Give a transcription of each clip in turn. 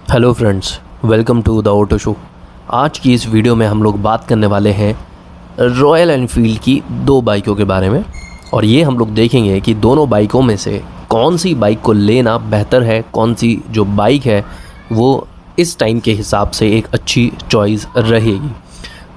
Hello friends, welcome to the auto show. आज की इस वीडियो में हम लोग बात करने वाले हैं रॉयल एनफील्ड की दो बाइकों के बारे में। और ये हम लोग देखेंगे कि दोनों बाइकों में से कौन सी बाइक को लेना बेहतर है, कौन सी जो बाइक है वो इस टाइम के हिसाब से एक अच्छी चॉइस रहेगी।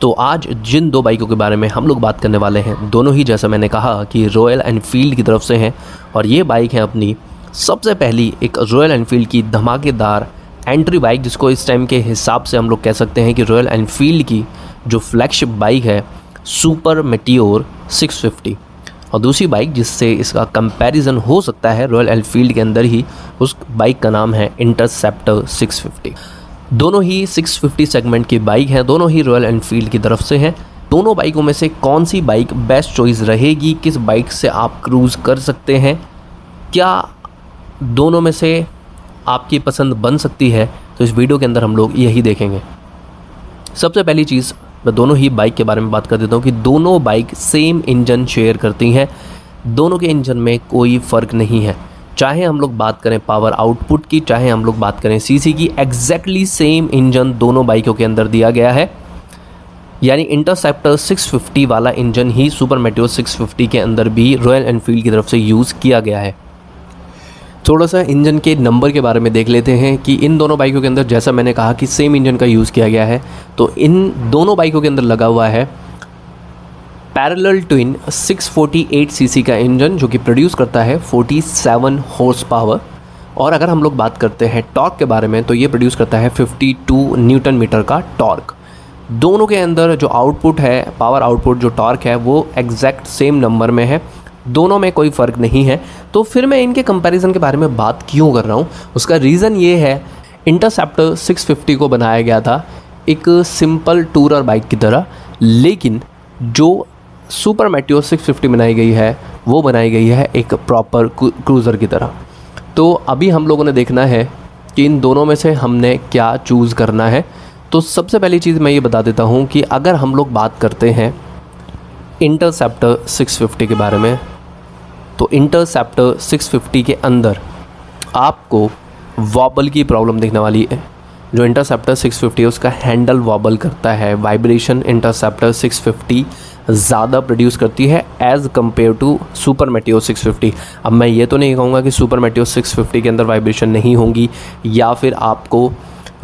तो आज जिन दो बाइकों के बारे में हम लोग बात करने वाले हैं, दोनों ही जैसा मैंने कहा कि रॉयल एनफील्ड की तरफ से हैं। और ये बाइक है अपनी सबसे पहली एक रॉयल एनफील्ड की धमाकेदार एंट्री बाइक, जिसको इस टाइम के हिसाब से हम लोग कह सकते हैं कि रॉयल एनफील्ड की जो फ्लैगशिप बाइक है सुपर मेटियोर 650। और दूसरी बाइक जिससे इसका कंपैरिजन हो सकता है रॉयल एनफील्ड के अंदर ही, उस बाइक का नाम है इंटरसेप्टर 650। दोनों ही 650 सेगमेंट की बाइक हैं, दोनों ही रॉयल एनफील्ड की तरफ से हैं। दोनों बाइकों में से कौन सी बाइक बेस्ट चॉइस रहेगी, किस बाइक से आप क्रूज़ कर सकते हैं, क्या दोनों में से आपकी पसंद बन सकती है, तो इस वीडियो के अंदर हम लोग यही देखेंगे। सबसे पहली चीज़ मैं दोनों ही बाइक के बारे में बात कर देता हूँ कि दोनों बाइक सेम इंजन शेयर करती हैं। दोनों के इंजन में कोई फ़र्क नहीं है, चाहे हम लोग बात करें पावर आउटपुट की, चाहे हम लोग बात करें सीसी की, एग्जैक्टली सेम इंजन दोनों बाइकों के अंदर दिया गया है। यानी इंटरसेप्टर 650 वाला इंजन ही सुपर मेटियोर 650 के अंदर भी रॉयल एनफील्ड की तरफ से यूज़ किया गया है। थोड़ा सा इंजन के नंबर के बारे में देख लेते हैं कि इन दोनों बाइकों के अंदर, जैसा मैंने कहा कि सेम इंजन का यूज़ किया गया है, तो इन दोनों बाइकों के अंदर लगा हुआ है पैरेलल ट्विन 648 सीसी का इंजन, जो कि प्रोड्यूस करता है 47 हॉर्स पावर। और अगर हम लोग बात करते हैं टॉर्क के बारे में, तो ये प्रोड्यूस करता है 52 न्यूटन मीटर का टॉर्क। दोनों के अंदर जो आउटपुट है, पावर आउटपुट, जो टॉर्क है, वो एग्जैक्ट सेम नंबर में है, दोनों में कोई फ़र्क नहीं है। तो फिर मैं इनके कंपैरिजन के बारे में बात क्यों कर रहा हूँ, उसका रीज़न ये है, इंटरसेप्टर 650 को बनाया गया था एक सिंपल टूरर बाइक की तरह, लेकिन जो सुपर मेटियोर 650 बनाई गई है वो बनाई गई है एक प्रॉपर क्रूज़र की तरह। तो अभी हम लोगों ने देखना है कि इन दोनों में से हमने क्या चूज़ करना है। तो सबसे पहली चीज़ मैं ये बता देता हूँ कि अगर हम लोग बात करते हैं इंटरसेप्टर 650 के बारे में, तो इंटरसेप्टर 650 के अंदर आपको वॉबल की प्रॉब्लम दिखने वाली है। जो इंटरसेप्टर 650 है उसका हैंडल वॉबल करता है, वाइब्रेशन इंटरसेप्टर 650 ज़्यादा प्रोड्यूस करती है as compare to Super Meteor 650। अब मैं ये तो नहीं कहूँगा कि सुपर मेटियोर 650 के अंदर वाइब्रेशन नहीं होंगी या फिर आपको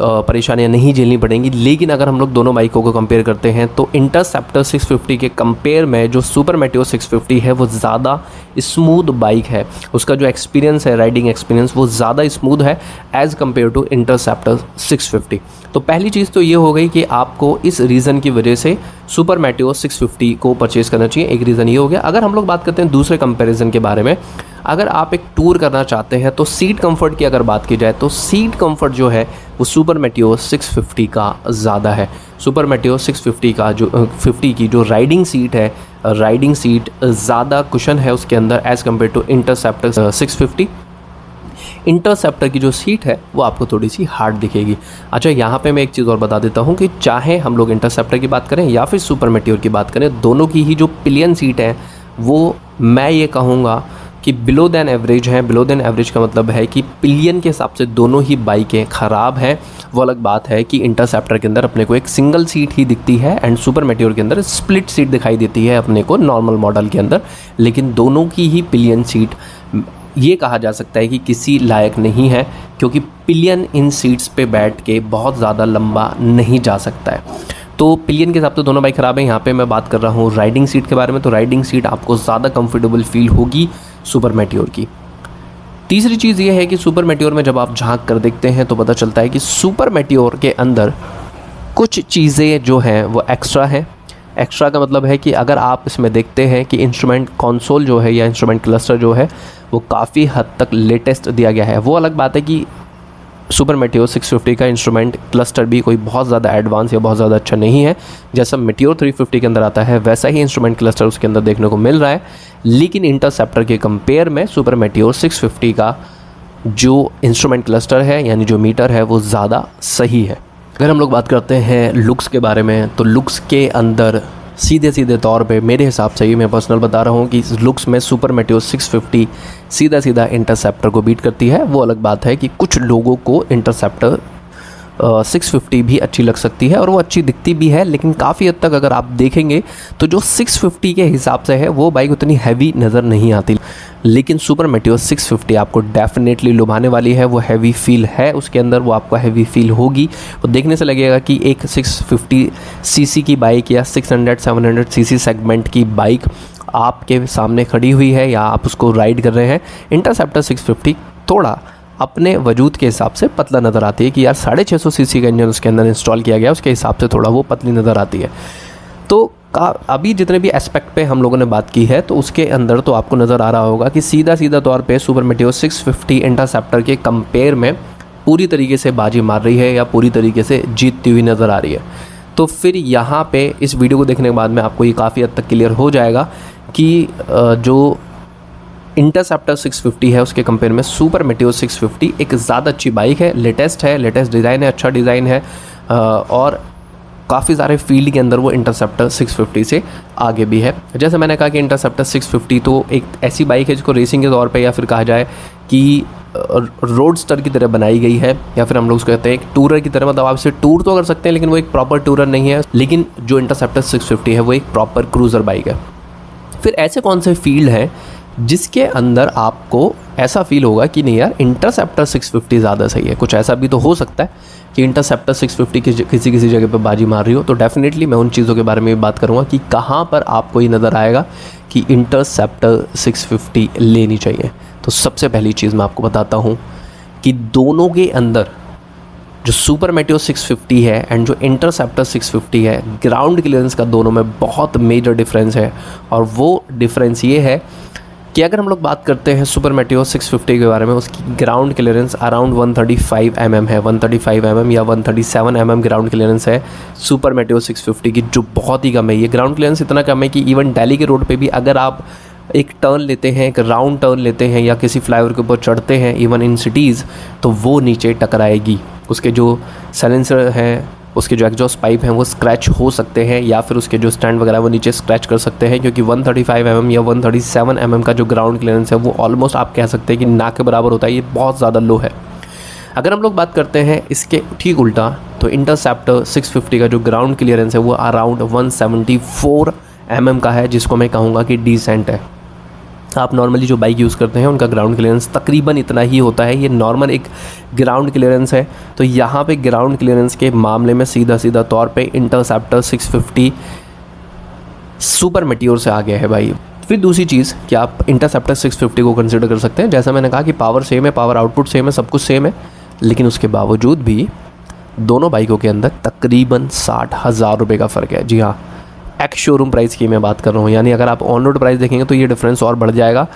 परेशानियां नहीं झेलनी पड़ेंगी, लेकिन अगर हम लोग दोनों बाइकों को कंपेयर करते हैं तो इंटरसेप्टर 650 के कंपेयर में जो सुपर मेटियोर 650 है वो ज़्यादा स्मूथ बाइक है। उसका जो एक्सपीरियंस है, राइडिंग एक्सपीरियंस, वो ज़्यादा स्मूथ है एज़ कम्पेयर टू इंटरसेप्टर 650। तो पहली चीज़ तो ये हो गई कि आपको इस रीज़न की वजह से सुपर मेटियोर 650 को परचेज़ करना चाहिए। एक रीज़न ये हो गया। अगर हम लोग बात करते हैं दूसरे कंपैरिजन के बारे में, अगर आप एक टूर करना चाहते हैं तो सीट कंफर्ट की अगर बात की जाए तो सीट कंफर्ट जो है वो सुपर मेटियोर 650 का ज़्यादा है। सुपर मेटियोर 650 का जो 50 की जो राइडिंग सीट है, राइडिंग सीट ज़्यादा कुशन है उसके अंदर as compare to Interceptor 650। Interceptor की जो सीट है वो आपको थोड़ी सी हार्ड दिखेगी। अच्छा, यहाँ पे मैं एक चीज़ और बता देता हूँ कि चाहे हम लोग इंटरसेप्टर की बात करें या फिर सुपर मेटियोर की बात करें, दोनों की ही जो पिलियन सीट है वो मैं ये कहूँगा कि बिलो दैन एवरेज है। बिलो दैन एवरेज का मतलब है कि पिलियन के हिसाब से दोनों ही बाइकें ख़राब हैं। वो अलग बात है कि इंटरसेप्टर के अंदर अपने को एक सिंगल सीट ही दिखती है एंड सुपर मेटियोर के अंदर स्प्लिट सीट दिखाई देती है अपने को नॉर्मल मॉडल के अंदर, लेकिन दोनों की ही पिलियन सीट ये कहा जा सकता है कि किसी लायक नहीं है, क्योंकि पिलियन इन सीट्स पे बैठ के बहुत ज़्यादा लंबा नहीं जा सकता है। तो पिलियन के हिसाब से दोनों बाइक ख़राब है। यहाँ पे मैं बात कर रहा हूँ राइडिंग सीट के बारे में, तो राइडिंग सीट आपको ज़्यादा कंफर्टेबल फील होगी सुपर मेटियोर की। तीसरी चीज़ ये है कि सुपर मेटियोर में जब आप झांक कर देखते हैं तो पता चलता है कि सुपर मेटियोर के अंदर कुछ चीज़ें जो हैं वो एक्स्ट्रा हैं। एक्स्ट्रा का मतलब है कि अगर आप इसमें देखते हैं कि इंस्ट्रूमेंट कंसोल जो है या इंस्ट्रूमेंट क्लस्टर जो है वो काफ़ी हद तक लेटेस्ट दिया गया है। वो अलग बात है कि सुपर मेटियोर 650 का इंस्ट्रूमेंट क्लस्टर भी कोई बहुत ज़्यादा एडवांस या बहुत ज़्यादा अच्छा नहीं है। जैसा मेटियोर 350 के अंदर आता है वैसा ही इंस्ट्रूमेंट क्लस्टर उसके अंदर देखने को मिल रहा है, लेकिन इंटरसेप्टर के कंपेयर में सुपर मेटियोर 650 का जो इंस्ट्रूमेंट क्लस्टर है यानी जो मीटर है वो ज़्यादा सही है। अगर हम लोग बात करते हैं लुक्स के बारे में, तो लुक्स के अंदर सीधे सीधे तौर पे मेरे हिसाब से, ये मैं पर्सनल बता रहा हूँ कि लुक्स में सुपर मेटियोर 650 सीधा सीधा इंटरसेप्टर को बीट करती है। वो अलग बात है कि कुछ लोगों को इंटरसेप्टर 650 भी अच्छी लग सकती है और वो अच्छी दिखती भी है, लेकिन काफ़ी हद तक अगर आप देखेंगे तो जो 650 के हिसाब से है वो बाइक उतनी हैवी नज़र नहीं आती। लेकिन सुपर मेटियोर 650 आपको डेफिनेटली लुभाने वाली है। वो हैवी फील है उसके अंदर, वो आपको हैवी फील होगी। वो देखने से लगेगा कि एक 650 सीसी की बाइक या 600-700 सीसी सेगमेंट की बाइक आपके सामने खड़ी हुई है या आप उसको राइड कर रहे हैं। इंटरसेप्टर 650 थोड़ा अपने वजूद के हिसाब से पतला नज़र आती है कि यार 650 सीसी का इंजन उसके अंदर इंस्टॉल किया गया, उसके हिसाब से थोड़ा वो पतली नज़र आती है। तो अभी जितने भी एस्पेक्ट पे हम लोगों ने बात की है तो उसके अंदर तो आपको नज़र आ रहा होगा कि सीधा तौर पे सुपर मेटियोर 650 इंटरसेप्टर के कंपेयर में पूरी तरीके से बाजी मार रही है या पूरी तरीके से जीतती हुई नज़र आ रही है। तो फिर यहाँ पे इस वीडियो को देखने के बाद में आपको ये काफ़ी हद तक क्लियर हो जाएगा कि जो इंटरसेप्टर 650 है उसके कंपेयर में सुपर मेटियोर 650 एक ज़्यादा अच्छी बाइक है, लेटेस्ट डिज़ाइन है, अच्छा डिज़ाइन है और काफ़ी सारे फील्ड के अंदर वो इंटरसेप्टर 650 से आगे भी है। जैसे मैंने कहा कि इंटरसेप्टर 650 तो एक ऐसी बाइक है जिसको रेसिंग के तौर पे या फिर कहा जाए कि रोडस्टर की तरह बनाई गई है, या फिर हम लोग उसको कहते हैं एक टूरर की तरह। मतलब आप इसे टूर तो कर सकते हैं लेकिन वो एक प्रॉपर टूरर नहीं है। लेकिन जो इंटरसेप्टर 650 है वो एक प्रॉपर क्रूज़र बाइक है। फिर ऐसे कौन से फील्ड हैं जिसके अंदर आपको ऐसा फील होगा कि नहीं यार इंटरसेप्टर 650 ज़्यादा सही है? कुछ ऐसा भी तो हो सकता है कि इंटरसेप्टर 650 की किसी जगह पे बाजी मार रही हो। तो डेफिनेटली मैं उन चीज़ों के बारे में भी बात करूँगा कि कहाँ पर आपको ये नज़र आएगा कि इंटरसेप्टर 650 लेनी चाहिए। तो सबसे पहली चीज़ मैं आपको बताता हूँ कि दोनों के अंदर जो सुपर मेटियोर 650 है एंड जो इंटरसेप्टर 650 है, ग्राउंड क्लियरेंस का दोनों में बहुत मेजर डिफरेंस है। और वो डिफरेंस ये है कि अगर हम लोग बात करते हैं सुपर मेटियोर 650 के बारे में, उसकी ग्राउंड क्लियरेंस अराउंड 135 mm है, 135 mm या 137 mm ग्राउंड क्लियरेंस है सुपर मेटियोर 650 की, जो बहुत ही कम है। ये ग्राउंड क्लियरेंस इतना कम है कि इवन दिल्ली के रोड पे भी अगर आप एक टर्न लेते हैं, एक राउंड टर्न लेते हैं या किसी फ्लाईओवर के ऊपर चढ़ते हैं इवन इन सिटीज़, तो वो नीचे टकराएगी। उसके जो साइलेंसर हैं, उसके जो एग्जॉस्ट पाइप हैं वो स्क्रैच हो सकते हैं, या फिर उसके जो स्टैंड वगैरह वो नीचे स्क्रैच कर सकते हैं, क्योंकि 135 mm या 137 mm का जो ग्राउंड क्लियरेंस है वो ऑलमोस्ट आप कह सकते हैं कि ना के बराबर होता है। ये बहुत ज़्यादा लो है। अगर हम लोग बात करते हैं इसके ठीक उल्टा, तो इंटरसेप्टर 650 का जो ग्राउंड क्लियरेंस है वो अराउंड 174 mm का है, जिसको मैं कहूँगा कि डिसेंट है। आप नॉर्मली जो बाइक यूज़ करते हैं उनका ग्राउंड क्लियरेंस तकरीबन इतना ही होता है। ये नॉर्मल एक ग्राउंड क्लियरेंस है। तो यहाँ पे ग्राउंड क्लियरेंस के मामले में सीधा तौर पे इंटरसेप्टर 650 सुपर मेटियोर से आगे है भाई। फिर दूसरी चीज़ कि आप इंटरसेप्टर 650 को कंसिडर कर सकते हैं। जैसा मैंने कहा कि पावर सेम है, पावर आउटपुट सेम है, सब कुछ सेम है, लेकिन उसके बावजूद भी दोनों बाइकों के अंदर तकरीबन 60,000 रुपये का फ़र्क है। जी हाँ, एक्स शोरूम प्राइस की मैं बात कर रहा हूँ, यानी अगर आप ऑन रोड प्राइस देखेंगे तो ये डिफरेंस और बढ़ जाएगा।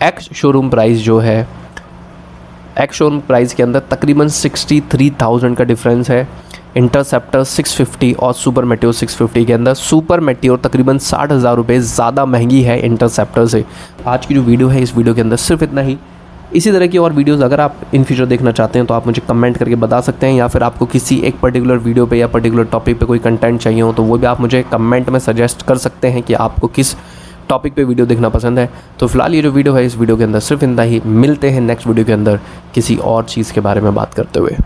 एक्स शोरूम प्राइस जो है, एक्स शोरूम प्राइस के अंदर तकरीबन 63,000 का डिफरेंस है इंटरसेप्टर 650 और सुपर मेटियोर 650 के अंदर। सुपर मेटियोर तकरीबन 60,000 रुपये ज़्यादा महंगी है इंटरसेप्टर से। आज की जो वीडियो है, इस वीडियो के अंदर सिर्फ इतना ही। इसी तरह की और वीडियोस अगर आप इन फ्यूचर देखना चाहते हैं तो आप मुझे कमेंट करके बता सकते हैं, या फिर आपको किसी एक पर्टिकुलर वीडियो पे या पर्टिकुलर टॉपिक पे कोई कंटेंट चाहिए हो तो वो भी आप मुझे कमेंट में सजेस्ट कर सकते हैं कि आपको किस टॉपिक पे वीडियो देखना पसंद है। तो फिलहाल ये जो वीडियो है, इस वीडियो के अंदर सिर्फ इतना ही। मिलते हैं नेक्स्ट वीडियो के अंदर किसी और चीज़ के बारे में बात करते हुए।